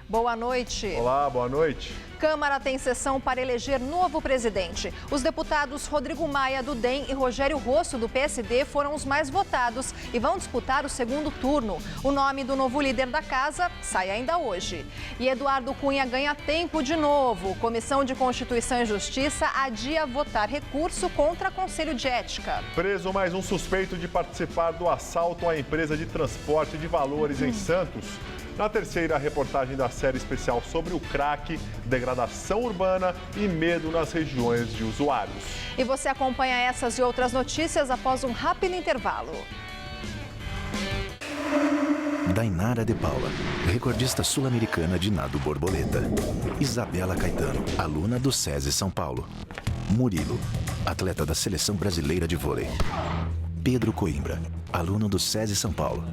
Boa noite. Olá, boa noite. Câmara tem sessão para eleger novo presidente. Os deputados Rodrigo Maia, do DEM, e Rogério Rosso, do PSD, foram os mais votados e vão disputar o segundo turno. O nome do novo líder da casa sai ainda hoje. E Eduardo Cunha ganha tempo de novo. Comissão de Constituição e Justiça adia votar recurso contra Conselho de Ética. Preso mais um suspeito de participar do assalto à empresa de transporte de valores em Santos. Na terceira reportagem da série especial sobre o crack, degradação urbana e medo nas regiões de usuários. E você acompanha essas e outras notícias após um rápido intervalo. Dainara de Paula, recordista sul-americana de nado borboleta. Isabela Caetano, aluna do SESI São Paulo. Murilo, atleta da Seleção Brasileira de Vôlei. Pedro Coimbra, aluno do SESI São Paulo.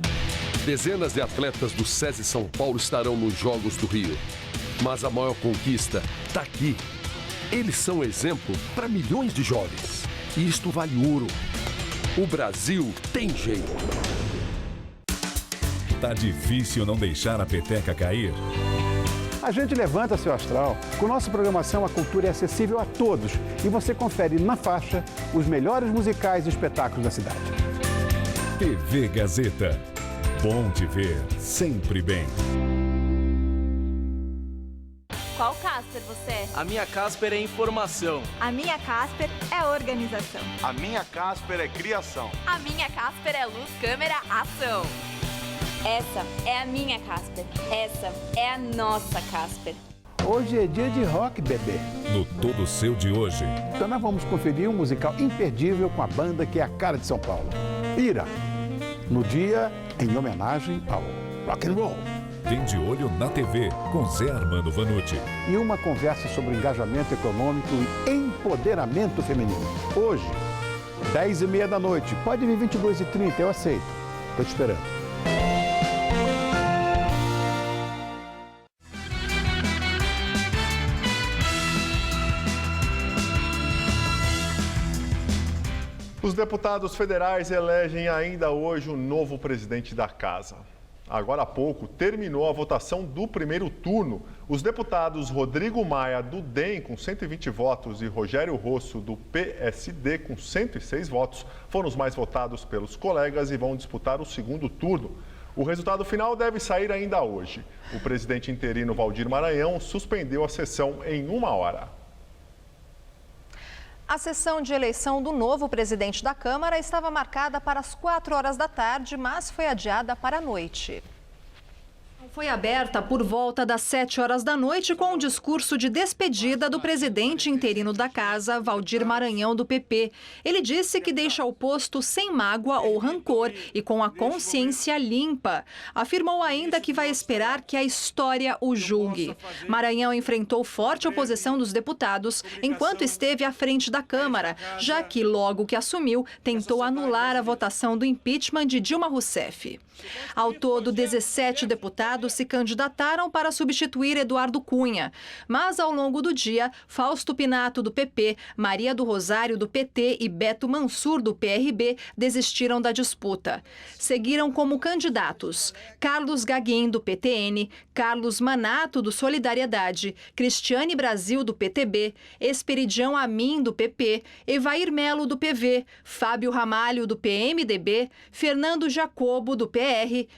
Dezenas de atletas do SESI São Paulo estarão nos Jogos do Rio. Mas a maior conquista está aqui. Eles são exemplo para milhões de jovens. E isto vale ouro. O Brasil tem jeito. Tá difícil não deixar a peteca cair? A gente levanta seu astral. Com nossa programação, a cultura é acessível a todos. E você confere na faixa os melhores musicais e espetáculos da cidade. TV Gazeta. Bom te ver, sempre bem. Qual Casper você é? A minha Casper é informação. A minha Casper é organização. A minha Casper é criação. A minha Casper é luz, câmera, ação. Essa é a minha Casper. Essa é a nossa Casper. Hoje é dia de rock, bebê. No Todo Seu de hoje. Então nós vamos conferir um musical imperdível com a banda que é a cara de São Paulo. Ira. No dia em homenagem ao rock and roll. Vem de olho na TV com Zé Armando Vanucci. E uma conversa sobre engajamento econômico e empoderamento feminino. Hoje, 10h30 da noite. Pode vir 22h30, eu aceito. Estou te esperando. Os deputados federais elegem ainda hoje o novo presidente da casa. Agora há pouco, terminou a votação do primeiro turno. Os deputados Rodrigo Maia, do DEM, com 120 votos, e Rogério Rosso, do PSD, com 106 votos, foram os mais votados pelos colegas e vão disputar o segundo turno. O resultado final deve sair ainda hoje. O presidente interino Valdir Maranhão suspendeu a sessão em 1 hora. A sessão de eleição do novo presidente da Câmara estava marcada para as 4 horas da tarde, mas foi adiada para a noite. Foi aberta por volta das 7 horas da noite com o discurso de despedida do presidente interino da casa, Valdir Maranhão, do PP. Ele disse que deixa o posto sem mágoa ou rancor e com a consciência limpa. Afirmou ainda que vai esperar que a história o julgue. Maranhão enfrentou forte oposição dos deputados enquanto esteve à frente da Câmara, já que, logo que assumiu, tentou anular a votação do impeachment de Dilma Rousseff. Ao todo, 17 deputados se candidataram para substituir Eduardo Cunha. Mas, ao longo do dia, Fausto Pinato, do PP, Maria do Rosário, do PT e Beto Mansur, do PRB, desistiram da disputa. Seguiram como candidatos Carlos Gaguin, do PTN, Carlos Manato, do Solidariedade, Cristiane Brasil, do PTB, Esperidião Amin, do PP, Evair Melo, do PV, Fábio Ramalho, do PMDB, Fernando Jacobo, do PR,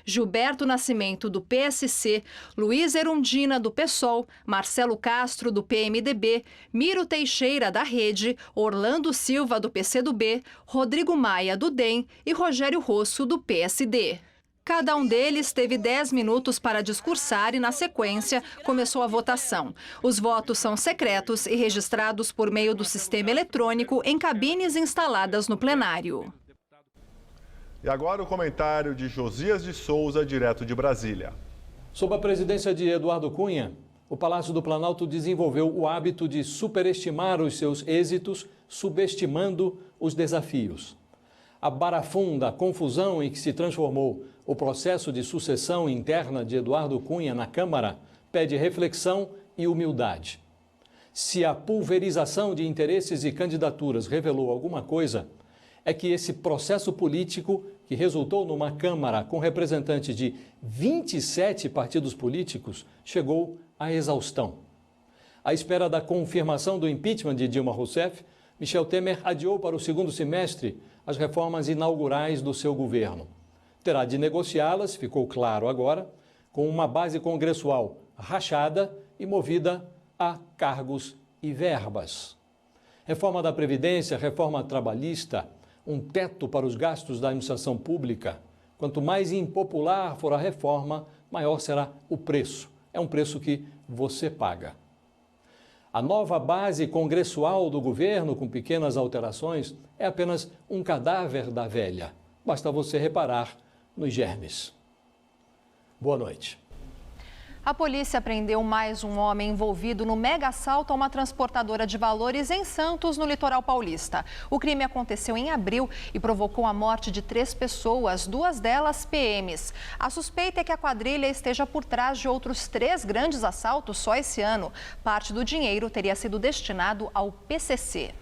Gilberto Nascimento, do PSC, Luiz Erundina, do PSOL, Marcelo Castro, do PMDB, Miro Teixeira, da Rede, Orlando Silva, do PCdoB, Rodrigo Maia, do DEM e Rogério Rosso, do PSD. Cada um deles teve 10 minutos para discursar e, na sequência, começou a votação. Os votos são secretos e registrados por meio do sistema eletrônico em cabines instaladas no plenário. E agora o comentário de Josias de Souza, direto de Brasília. Sob a presidência de Eduardo Cunha, o Palácio do Planalto desenvolveu o hábito de superestimar os seus êxitos, subestimando os desafios. A barafunda confusão em que se transformou o processo de sucessão interna de Eduardo Cunha na Câmara pede reflexão e humildade. Se a pulverização de interesses e candidaturas revelou alguma coisa, é que esse processo político que resultou numa Câmara com representantes de 27 partidos políticos, chegou à exaustão. À espera da confirmação do impeachment de Dilma Rousseff, Michel Temer adiou para o segundo semestre as reformas inaugurais do seu governo. Terá de negociá-las, ficou claro agora, com uma base congressual rachada e movida a cargos e verbas. Reforma da Previdência, reforma trabalhista, um teto para os gastos da administração pública. Quanto mais impopular for a reforma, maior será o preço. É um preço que você paga. A nova base congressual do governo, com pequenas alterações, é apenas um cadáver da velha. Basta você reparar nos germes. Boa noite. A polícia prendeu mais um homem envolvido no mega assalto a uma transportadora de valores em Santos, no litoral paulista. O crime aconteceu em abril e provocou a morte de 3 pessoas, 2 delas PMs. A suspeita é que a quadrilha esteja por trás de outros 3 grandes assaltos só esse ano. Parte do dinheiro teria sido destinado ao PCC.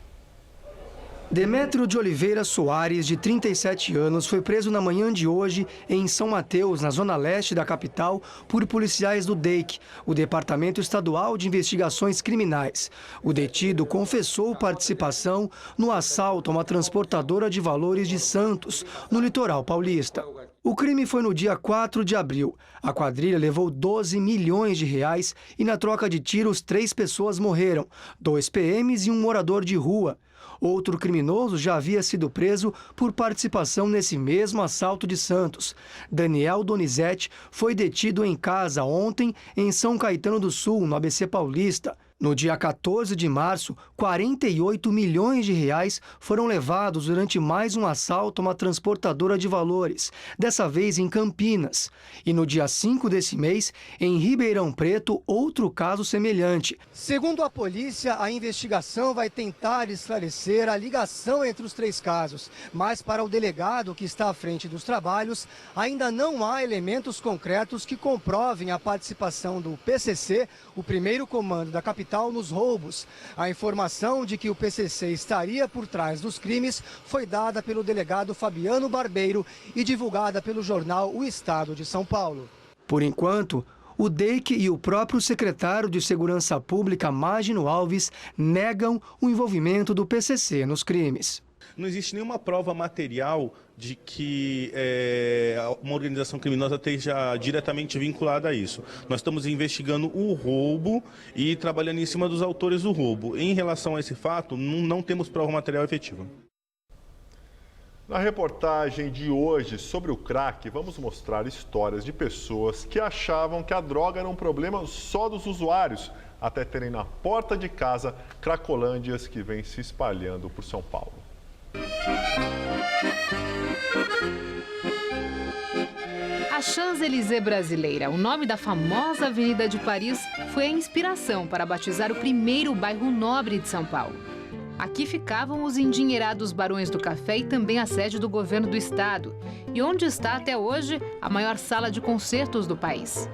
Demétrio de Oliveira Soares, de 37 anos, foi preso na manhã de hoje em São Mateus, na zona leste da capital, por policiais do DEIC, o Departamento Estadual de Investigações Criminais. O detido confessou participação no assalto a uma transportadora de valores de Santos, no litoral paulista. O crime foi no dia 4 de abril. A quadrilha levou 12 milhões de reais e, na troca de tiros, 3 pessoas morreram, 2 PMs e um morador de rua. Outro criminoso já havia sido preso por participação nesse mesmo assalto de Santos. Daniel Donizete foi detido em casa ontem em São Caetano do Sul, no ABC Paulista. No dia 14 de março, 48 milhões de reais foram levados durante mais um assalto a uma transportadora de valores, dessa vez em Campinas. E no dia 5 desse mês, em Ribeirão Preto, outro caso semelhante. Segundo a polícia, a investigação vai tentar esclarecer a ligação entre os 3 casos. Mas para o delegado que está à frente dos trabalhos, ainda não há elementos concretos que comprovem a participação do PCC, o primeiro comando da capital, nos roubos. A informação de que o PCC estaria por trás dos crimes foi dada pelo delegado Fabiano Barbeiro e divulgada pelo jornal O Estado de São Paulo. Por enquanto, o DEIC e o próprio secretário de Segurança Pública, Mágino Alves, negam o envolvimento do PCC nos crimes. Não existe nenhuma prova material de que uma organização criminosa esteja diretamente vinculada a isso. Nós estamos investigando o roubo e trabalhando em cima dos autores do roubo. Em relação a esse fato, não temos prova material efetiva. Na reportagem de hoje sobre o crack, vamos mostrar histórias de pessoas que achavam que a droga era um problema só dos usuários, até terem na porta de casa cracolândias que vêm se espalhando por São Paulo. A Champs-Élysées brasileira, o nome da famosa Avenida de Paris, foi a inspiração para batizar o primeiro bairro nobre de São Paulo. Aqui ficavam os endinheirados barões do café e também a sede do governo do estado, e onde está até hoje a maior sala de concertos do país.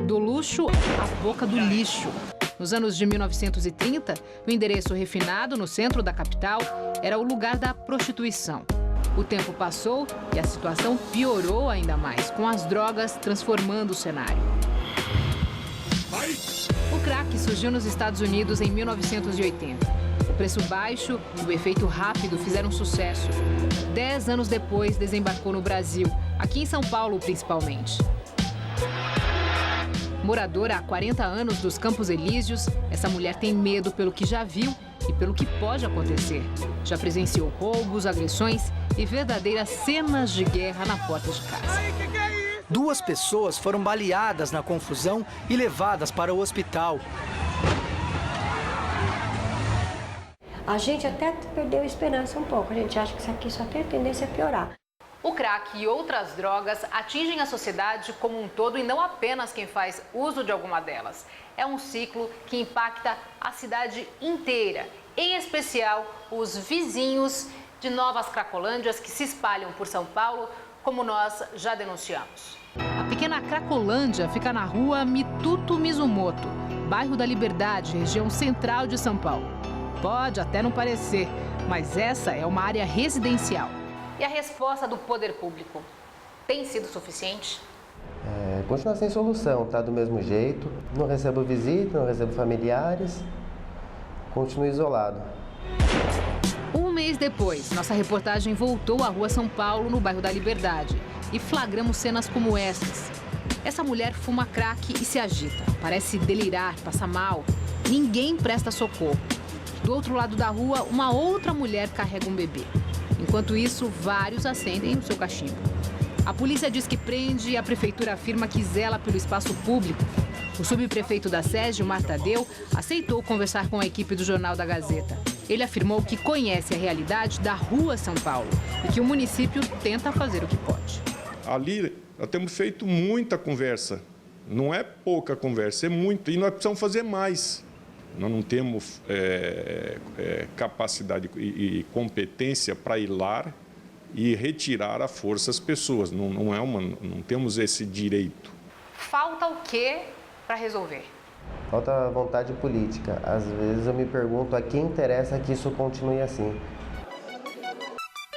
Do luxo à boca do lixo. Nos anos de 1930, o endereço refinado no centro da capital era o lugar da prostituição. O tempo passou e a situação piorou ainda mais, com as drogas transformando o cenário. O crack surgiu nos Estados Unidos em 1980. O preço baixo e o efeito rápido fizeram sucesso. 10 anos depois, desembarcou no Brasil, aqui em São Paulo principalmente. Moradora há 40 anos dos Campos Elíseos, essa mulher tem medo pelo que já viu e pelo que pode acontecer. Já presenciou roubos, agressões e verdadeiras cenas de guerra na porta de casa. 2 pessoas foram baleadas na confusão e levadas para o hospital. A gente até perdeu a esperança um pouco. A gente acha que isso aqui só tem tendência a piorar. O crack e outras drogas atingem a sociedade como um todo e não apenas quem faz uso de alguma delas. É um ciclo que impacta a cidade inteira, em especial os vizinhos de novas cracolândias que se espalham por São Paulo, como nós já denunciamos. A pequena Cracolândia fica na rua Mituto Mizumoto, bairro da Liberdade, região central de São Paulo. Pode até não parecer, mas essa é uma área residencial. E a resposta do poder público tem sido suficiente? Continua sem solução, tá do mesmo jeito. Não recebo visita, não recebo familiares, continuo isolado. Um mês depois, nossa reportagem voltou à Rua São Paulo, no bairro da Liberdade, e flagramos cenas como essas. Essa mulher fuma crack e se agita, parece delirar, passa mal. Ninguém presta socorro. Do outro lado da rua, uma outra mulher carrega um bebê. Enquanto isso, vários acendem o seu cachimbo. A polícia diz que prende e a prefeitura afirma que zela pelo espaço público. O subprefeito da SES, Gilmar Tadeu, aceitou conversar com a equipe do Jornal da Gazeta. Ele afirmou que conhece a realidade da Rua São Paulo e que o município tenta fazer o que pode. Ali nós temos feito muita conversa. Não é pouca conversa, é muito. E nós precisamos fazer mais. Nós não temos capacidade e competência para ir lá e retirar à força as pessoas. Não temos esse direito. Falta o quê para resolver? Falta vontade política. Às vezes eu me pergunto a quem interessa que isso continue assim.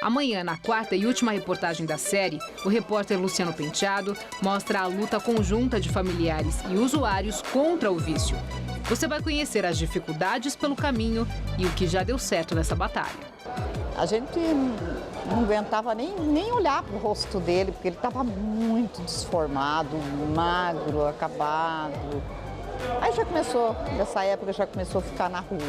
Amanhã, na quarta e última reportagem da série, o repórter Luciano Penteado mostra a luta conjunta de familiares e usuários contra o vício. Você vai conhecer as dificuldades pelo caminho e o que já deu certo nessa batalha. A gente não aguentava nem olhar para o rosto dele, porque ele estava muito desformado, magro, acabado. Aí já começou, nessa época já começou a ficar na rua.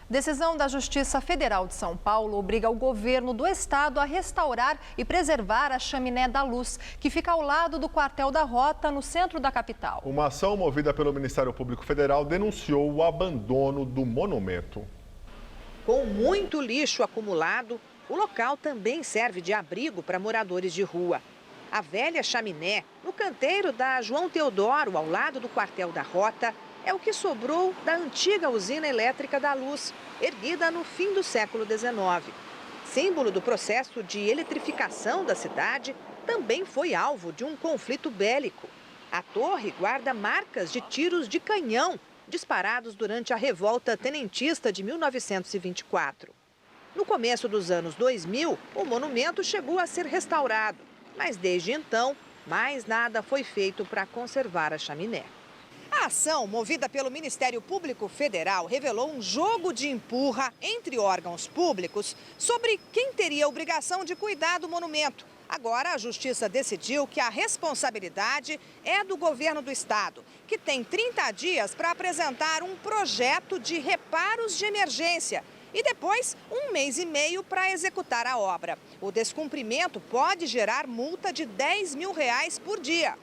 Decisão da Justiça Federal de São Paulo obriga o governo do estado a restaurar e preservar a chaminé da Luz, que fica ao lado do quartel da Rota, no centro da capital. Uma ação movida pelo Ministério Público Federal denunciou o abandono do monumento. Com muito lixo acumulado, o local também serve de abrigo para moradores de rua. A velha chaminé, no canteiro da João Teodoro, ao lado do quartel da Rota, é o que sobrou da antiga usina elétrica da Luz, erguida no fim do século XIX. Símbolo do processo de eletrificação da cidade, também foi alvo de um conflito bélico. A torre guarda marcas de tiros de canhão disparados durante a revolta tenentista de 1924. No começo dos anos 2000, o monumento chegou a ser restaurado, mas desde então, mais nada foi feito para conservar a chaminé. A ação, movida pelo Ministério Público Federal, revelou um jogo de empurra entre órgãos públicos sobre quem teria a obrigação de cuidar do monumento. Agora, a Justiça decidiu que a responsabilidade é do governo do estado, que tem 30 dias para apresentar um projeto de reparos de emergência e depois 1 mês e meio para executar a obra. O descumprimento pode gerar multa de R$10 mil por dia.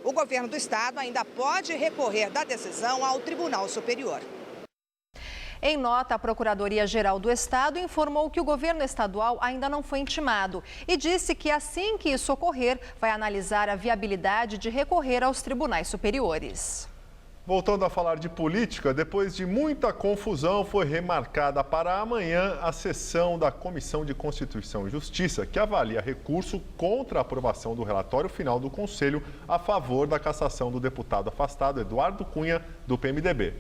O governo do estado ainda pode recorrer da decisão ao Tribunal Superior. Em nota, a Procuradoria-Geral do Estado informou que o governo estadual ainda não foi intimado e disse que assim que isso ocorrer, vai analisar a viabilidade de recorrer aos tribunais superiores. Voltando a falar de política, depois de muita confusão, foi remarcada para amanhã a sessão da Comissão de Constituição e Justiça, que avalia recurso contra a aprovação do relatório final do Conselho a favor da cassação do deputado afastado Eduardo Cunha, do PMDB.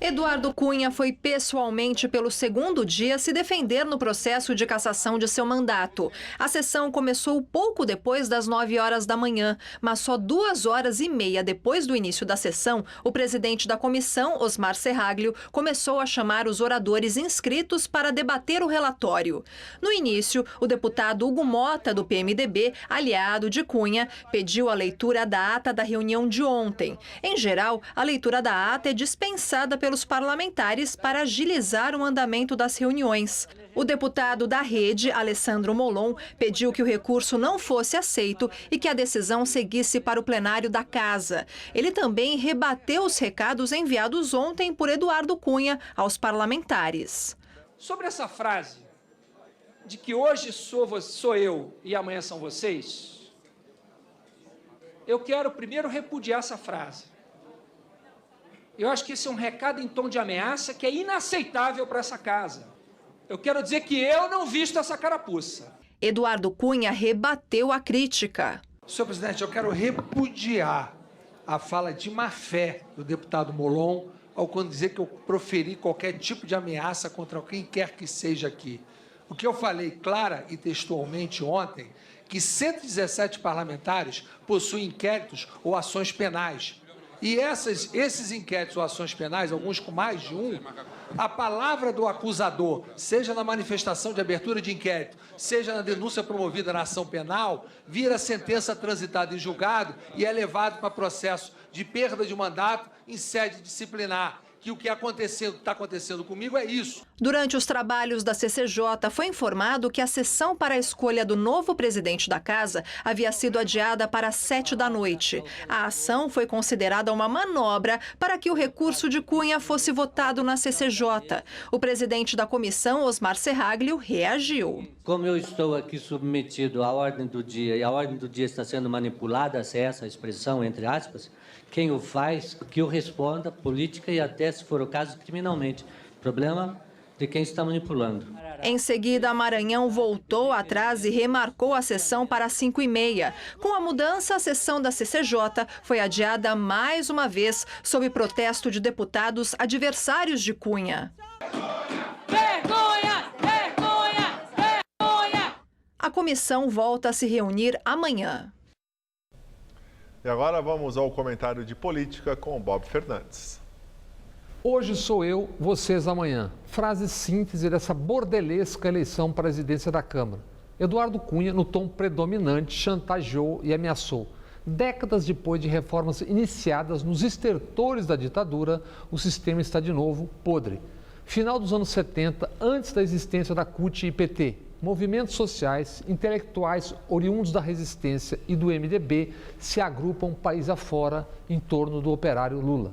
Eduardo Cunha foi pessoalmente pelo segundo dia se defender no processo de cassação de seu mandato. A sessão começou pouco depois das 9 horas da manhã, mas só 2 horas e meia depois do início da sessão, o presidente da comissão, Osmar Serraglio, começou a chamar os oradores inscritos para debater o relatório. No início, o deputado Hugo Mota, do PMDB, aliado de Cunha, pediu a leitura da ata da reunião de ontem. Em geral, a leitura da ata é dispensada pelos parlamentares para agilizar o andamento das reuniões. O deputado da Rede, Alessandro Molon, pediu que o recurso não fosse aceito e que a decisão seguisse para o plenário da Casa. Ele também rebateu os recados enviados ontem por Eduardo Cunha aos parlamentares. Sobre essa frase de que hoje sou eu e amanhã são vocês, eu quero primeiro repudiar essa frase. Eu acho que esse é um recado em tom de ameaça que é inaceitável para essa casa. Eu quero dizer que eu não visto essa carapuça. Eduardo Cunha rebateu a crítica. Senhor presidente, eu quero repudiar a fala de má fé do deputado Molon ao quando dizer que eu proferi qualquer tipo de ameaça contra quem quer que seja aqui. O que eu falei clara e textualmente ontem, que 117 parlamentares possuem inquéritos ou ações penais. E esses inquéritos ou ações penais, alguns com mais de um, a palavra do acusador, seja na manifestação de abertura de inquérito, seja na denúncia promovida na ação penal, vira sentença transitada em julgado e é levado para processo de perda de mandato em sede disciplinar. Que o que está acontecendo comigo é isso. Durante os trabalhos da CCJ, foi informado que a sessão para a escolha do novo presidente da casa havia sido adiada para as 7 da noite. A ação foi considerada uma manobra para que o recurso de Cunha fosse votado na CCJ. O presidente da comissão, Osmar Serraglio, reagiu. Como eu estou aqui submetido à ordem do dia e a ordem do dia está sendo manipulada, se é essa a expressão, entre aspas, quem o faz, que eu responda, política e até, se for o caso, criminalmente. Problema de quem está manipulando. Em seguida, Maranhão voltou atrás e remarcou a sessão para as 5h30. Com a mudança, a sessão da CCJ foi adiada mais uma vez, sob protesto de deputados adversários de Cunha. Vergonha! Vergonha! Vergonha! A comissão volta a se reunir amanhã. E agora vamos ao comentário de política com Bob Fernandes. Hoje sou eu, vocês amanhã. Frase síntese dessa bordelesca eleição para a presidência da Câmara. Eduardo Cunha, no tom predominante, chantageou e ameaçou. Décadas depois de reformas iniciadas nos estertores da ditadura, o sistema está de novo podre. Final dos anos 70, antes da existência da CUT e PT, movimentos sociais, intelectuais oriundos da resistência e do MDB se agrupam país afora em torno do operário Lula.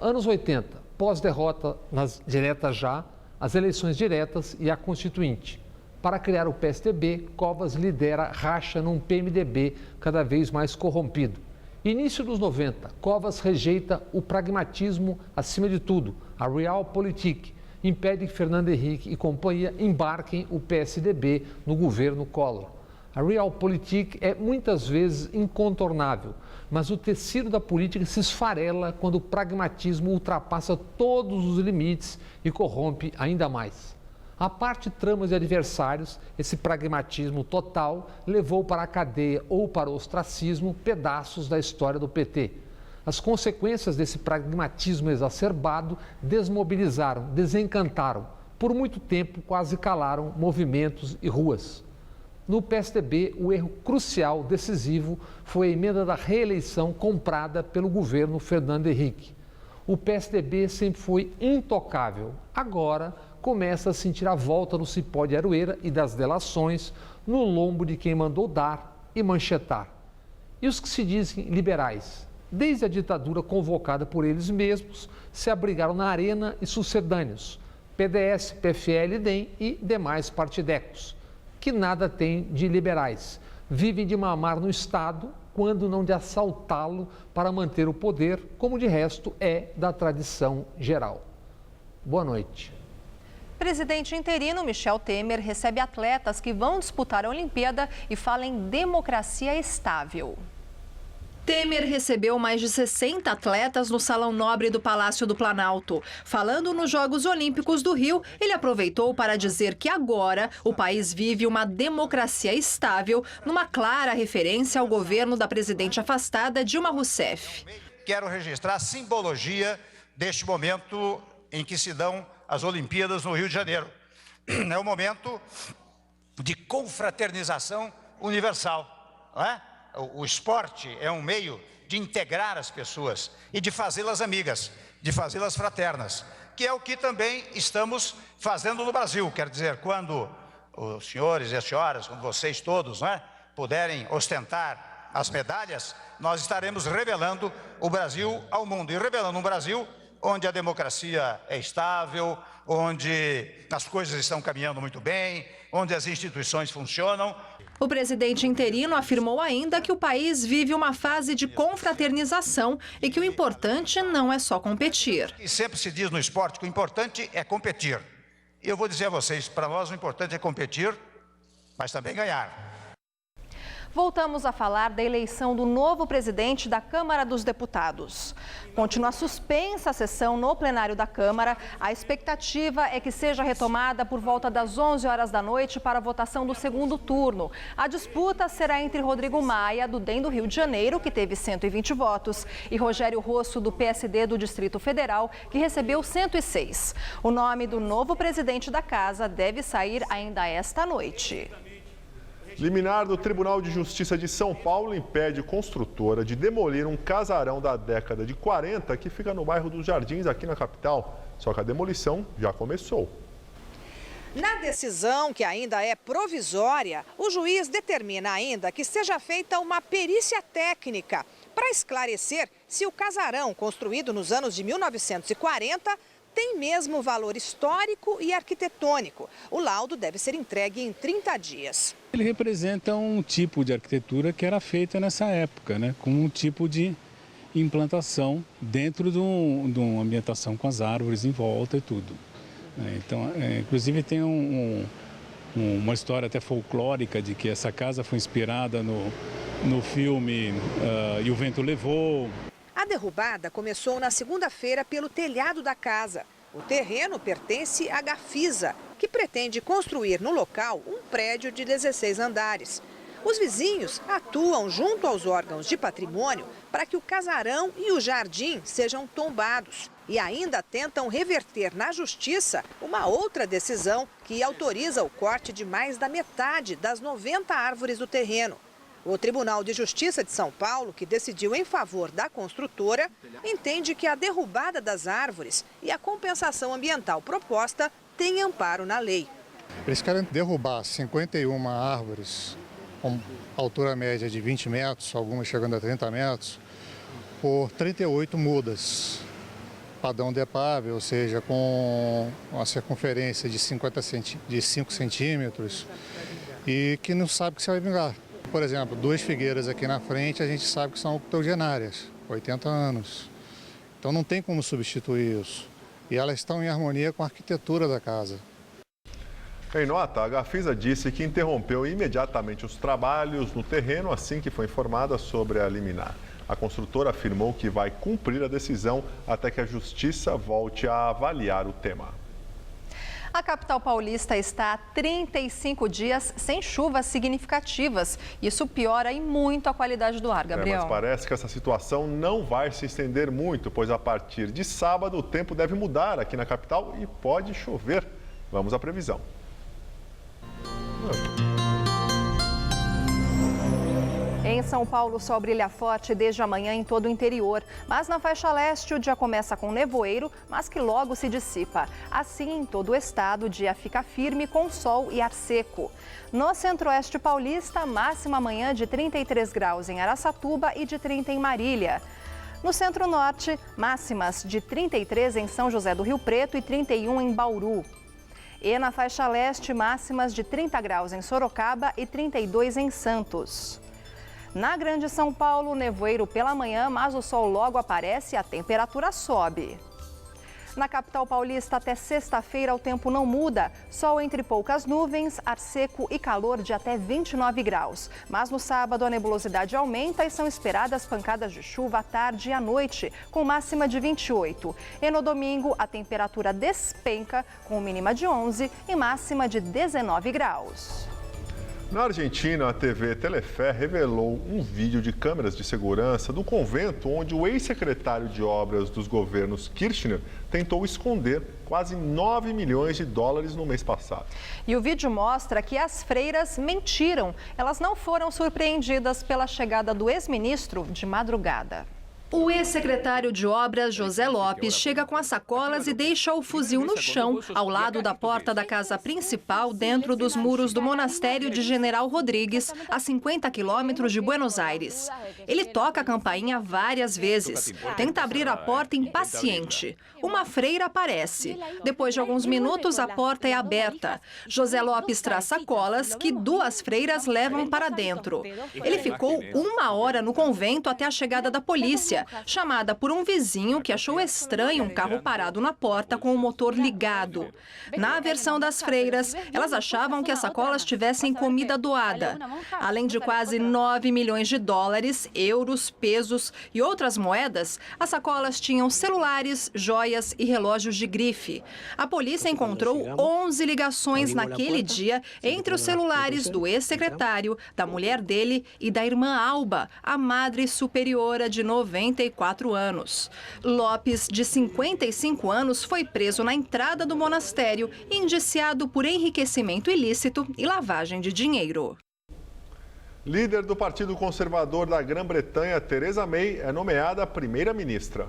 Anos 80, pós-derrota nas diretas já, as eleições diretas e a Constituinte. Para criar o PSDB, Covas lidera racha num PMDB cada vez mais corrompido. Início dos 90, Covas rejeita o pragmatismo acima de tudo, a realpolitik, impede que Fernando Henrique e companhia embarquem o PSDB no governo Collor. A realpolitik é muitas vezes incontornável, mas o tecido da política se esfarela quando o pragmatismo ultrapassa todos os limites e corrompe ainda mais. A parte tramas de adversários, esse pragmatismo total levou para a cadeia ou para o ostracismo pedaços da história do PT. As consequências desse pragmatismo exacerbado desmobilizaram, desencantaram. Por muito tempo, quase calaram movimentos e ruas. No PSDB, o erro crucial, decisivo, foi a emenda da reeleição comprada pelo governo Fernando Henrique. O PSDB sempre foi intocável. Agora, começa a sentir a volta no cipó de Aroeira e das delações no lombo de quem mandou dar e manchetar. E os que se dizem liberais? Desde a ditadura convocada por eles mesmos, se abrigaram na arena e sucedâneos, PDS, PFL, DEM e demais partidecos, que nada têm de liberais. Vivem de mamar no Estado, quando não de assaltá-lo para manter o poder, como de resto é da tradição geral. Boa noite. Presidente interino Michel Temer recebe atletas que vão disputar a Olimpíada e fala em democracia estável. Temer recebeu mais de 60 atletas no Salão Nobre do Palácio do Planalto. Falando nos Jogos Olímpicos do Rio, ele aproveitou para dizer que agora o país vive uma democracia estável, numa clara referência ao governo da presidente afastada Dilma Rousseff. Quero registrar a simbologia deste momento em que se dão as Olimpíadas no Rio de Janeiro. É um momento de confraternização universal, não é? O esporte é um meio de integrar as pessoas e de fazê-las amigas, de fazê-las fraternas, que é o que também estamos fazendo no Brasil. Quer dizer, quando os senhores e as senhoras, como vocês todos, não é, puderem ostentar as medalhas, nós estaremos revelando o Brasil ao mundo. E revelando um Brasil onde a democracia é estável, onde as coisas estão caminhando muito bem, onde as instituições funcionam. O presidente interino afirmou ainda que o país vive uma fase de confraternização e que o importante não é só competir. E sempre se diz no esporte que o importante é competir. E eu vou dizer a vocês, para nós o importante é competir, mas também ganhar. Voltamos a falar da eleição do novo presidente da Câmara dos Deputados. Continua suspensa a sessão no plenário da Câmara. A expectativa é que seja retomada por volta das 11 horas da noite para a votação do segundo turno. A disputa será entre Rodrigo Maia, do DEM do Rio de Janeiro, que teve 120 votos, e Rogério Rosso, do PSD do Distrito Federal, que recebeu 106. O nome do novo presidente da casa deve sair ainda esta noite. Liminar do Tribunal de Justiça de São Paulo impede construtora de demolir um casarão da década de 40 que fica no bairro dos Jardins, aqui na capital. Só que a demolição já começou. Na decisão, que ainda é provisória, o juiz determina ainda que seja feita uma perícia técnica para esclarecer se o casarão, construído nos anos de 1940, tem mesmo valor histórico e arquitetônico. O laudo deve ser entregue em 30 dias. Ele representa um tipo de arquitetura que era feita nessa época, né? Com um tipo de implantação dentro de uma ambientação com as árvores em volta e tudo. Então, inclusive tem uma história até folclórica de que essa casa foi inspirada no filme E o Vento Levou. A derrubada começou na segunda-feira pelo telhado da casa. O terreno pertence à Gafisa, que pretende construir no local um prédio de 16 andares. Os vizinhos atuam junto aos órgãos de patrimônio para que o casarão e o jardim sejam tombados. E ainda tentam reverter na justiça uma outra decisão que autoriza o corte de mais da metade das 90 árvores do terreno. O Tribunal de Justiça de São Paulo, que decidiu em favor da construtora, entende que a derrubada das árvores e a compensação ambiental proposta têm amparo na lei. Eles querem derrubar 51 árvores com altura média de 20 metros, algumas chegando a 30 metros, por 38 mudas. Padrão DEPAV, ou seja, com uma circunferência de 5 centímetros e que não sabe que se vai vingar. Por exemplo, 2 figueiras aqui na frente, a gente sabe que são octogenárias, 80 anos. Então não tem como substituir isso. E elas estão em harmonia com a arquitetura da casa. Em nota, a Gafisa disse que interrompeu imediatamente os trabalhos no terreno assim que foi informada sobre a liminar. A construtora afirmou que vai cumprir a decisão até que a Justiça volte a avaliar o tema. A capital paulista está há 35 dias sem chuvas significativas. Isso piora e muito a qualidade do ar, Gabriel. Mas parece que essa situação não vai se estender muito, pois a partir de sábado o tempo deve mudar aqui na capital e pode chover. Vamos à previsão. Em São Paulo, o sol brilha forte desde amanhã em todo o interior. Mas na faixa leste, o dia começa com nevoeiro, mas que logo se dissipa. Assim, em todo o estado, o dia fica firme com sol e ar seco. No centro-oeste paulista, máxima amanhã de 33 graus em Araçatuba e de 30 em Marília. No centro-norte, máximas de 33 em São José do Rio Preto e 31 em Bauru. E na faixa leste, máximas de 30 graus em Sorocaba e 32 em Santos. Na Grande São Paulo, nevoeiro pela manhã, mas o sol logo aparece e a temperatura sobe. Na capital paulista, até sexta-feira, o tempo não muda. Sol entre poucas nuvens, ar seco e calor de até 29 graus. Mas no sábado, a nebulosidade aumenta e são esperadas pancadas de chuva à tarde e à noite, com máxima de 28. E no domingo, a temperatura despenca, com mínima de 11 e máxima de 19 graus. Na Argentina, a TV Telefé revelou um vídeo de câmeras de segurança do convento onde o ex-secretário de obras dos governos Kirchner tentou esconder quase 9 milhões de dólares no mês passado. E o vídeo mostra que as freiras mentiram. Elas não foram surpreendidas pela chegada do ex-ministro de madrugada. O ex-secretário de obras, José Lopes, chega com as sacolas e deixa o fuzil no chão, ao lado da porta da casa principal, dentro dos muros do monastério de General Rodrigues, a 50 quilômetros de Buenos Aires. Ele toca a campainha várias vezes, tenta abrir a porta impaciente. Uma freira aparece. Depois de alguns minutos, a porta é aberta. José Lopes traz sacolas que 2 freiras levam para dentro. Ele ficou 1 hora no convento até a chegada da polícia. polícia, chamada por um vizinho que achou estranho um carro parado na porta com o motor ligado. Na versão das freiras, elas achavam que as sacolas tivessem comida doada. Além de quase 9 milhões de dólares, euros, pesos e outras moedas, as sacolas tinham celulares, joias e relógios de grife. A polícia encontrou 11 ligações naquele dia entre os celulares do ex-secretário, da mulher dele e da irmã Alba, a madre superiora de 94 anos. Lopes, de 55 anos, foi preso na entrada do monastério e indiciado por enriquecimento ilícito e lavagem de dinheiro. Líder do Partido Conservador da Grã-Bretanha, Theresa May, é nomeada primeira-ministra.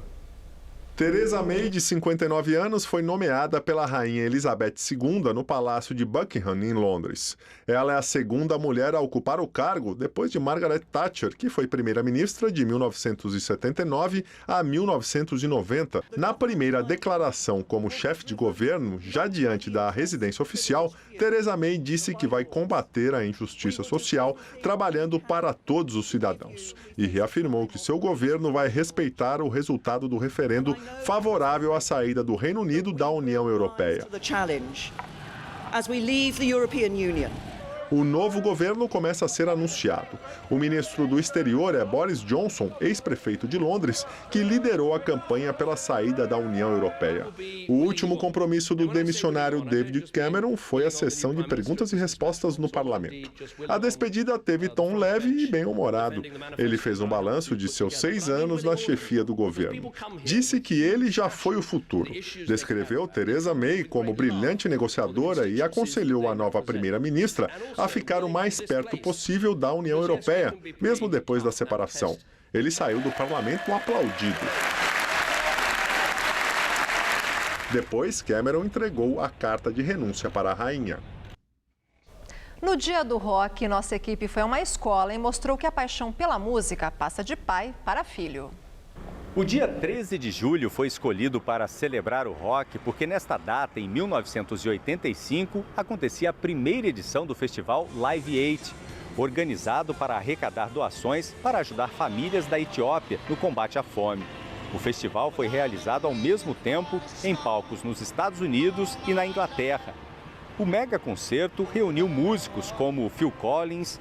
Theresa May, de 59 anos, foi nomeada pela Rainha Elizabeth II no Palácio de Buckingham, em Londres. Ela é a segunda mulher a ocupar o cargo, depois de Margaret Thatcher, que foi primeira-ministra de 1979 a 1990. Na primeira declaração como chefe de governo, já diante da residência oficial, Theresa May disse que vai combater a injustiça social, trabalhando para todos os cidadãos. E reafirmou que seu governo vai respeitar o resultado do referendo favorável à saída do Reino Unido da União Europeia. O novo governo começa a ser anunciado. O ministro do Exterior é Boris Johnson, ex-prefeito de Londres, que liderou a campanha pela saída da União Europeia. O último compromisso do demissionário David Cameron foi a sessão de perguntas e respostas no parlamento. A despedida teve tom leve e bem-humorado. Ele fez um balanço de seus 6 anos na chefia do governo. Disse que ele já foi o futuro. Descreveu Theresa May como brilhante negociadora e aconselhou a nova primeira-ministra a ficar o mais perto possível da União Europeia, mesmo depois da separação. Ele saiu do parlamento aplaudido. Depois, Cameron entregou a carta de renúncia para a rainha. No Dia do Rock, nossa equipe foi a uma escola e mostrou que a paixão pela música passa de pai para filho. O dia 13 de julho foi escolhido para celebrar o rock porque nesta data, em 1985, acontecia a primeira edição do festival Live Aid, organizado para arrecadar doações para ajudar famílias da Etiópia no combate à fome. O festival foi realizado ao mesmo tempo em palcos nos Estados Unidos e na Inglaterra. O mega concerto reuniu músicos como Phil Collins,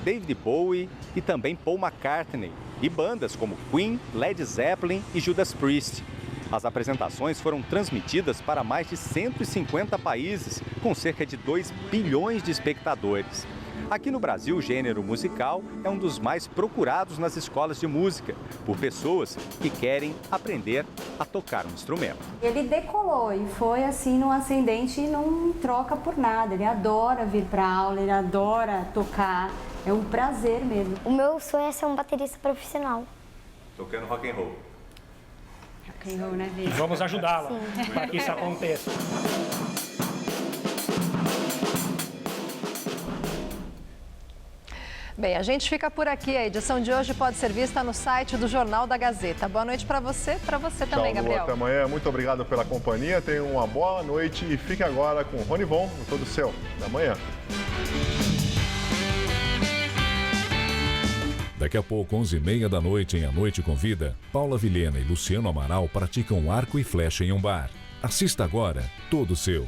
David Bowie e também Paul McCartney, e bandas como Queen, Led Zeppelin e Judas Priest. As apresentações foram transmitidas para mais de 150 países, com cerca de 2 bilhões de espectadores. Aqui no Brasil, o gênero musical é um dos mais procurados nas escolas de música, por pessoas que querem aprender a tocar um instrumento. Ele decolou e foi assim num ascendente e não troca por nada. Ele adora vir para aula, ele adora tocar. É um prazer mesmo. O meu sonho é ser um baterista profissional. Tocando rock and roll. Rock and roll, né, Vitor? Vamos ajudá-la para que isso aconteça. Bem, a gente fica por aqui. A edição de hoje pode ser vista no site do Jornal da Gazeta. Boa noite para você também, Gabriel. Até amanhã. Muito obrigado pela companhia. Tenha uma boa noite e fique agora com o Rony Von no Todo Seu. Até amanhã. Daqui a pouco, 11h30 da noite, em A Noite com Vida, Paula Vilhena e Luciano Amaral praticam arco e flecha em um bar. Assista agora, Todo Seu.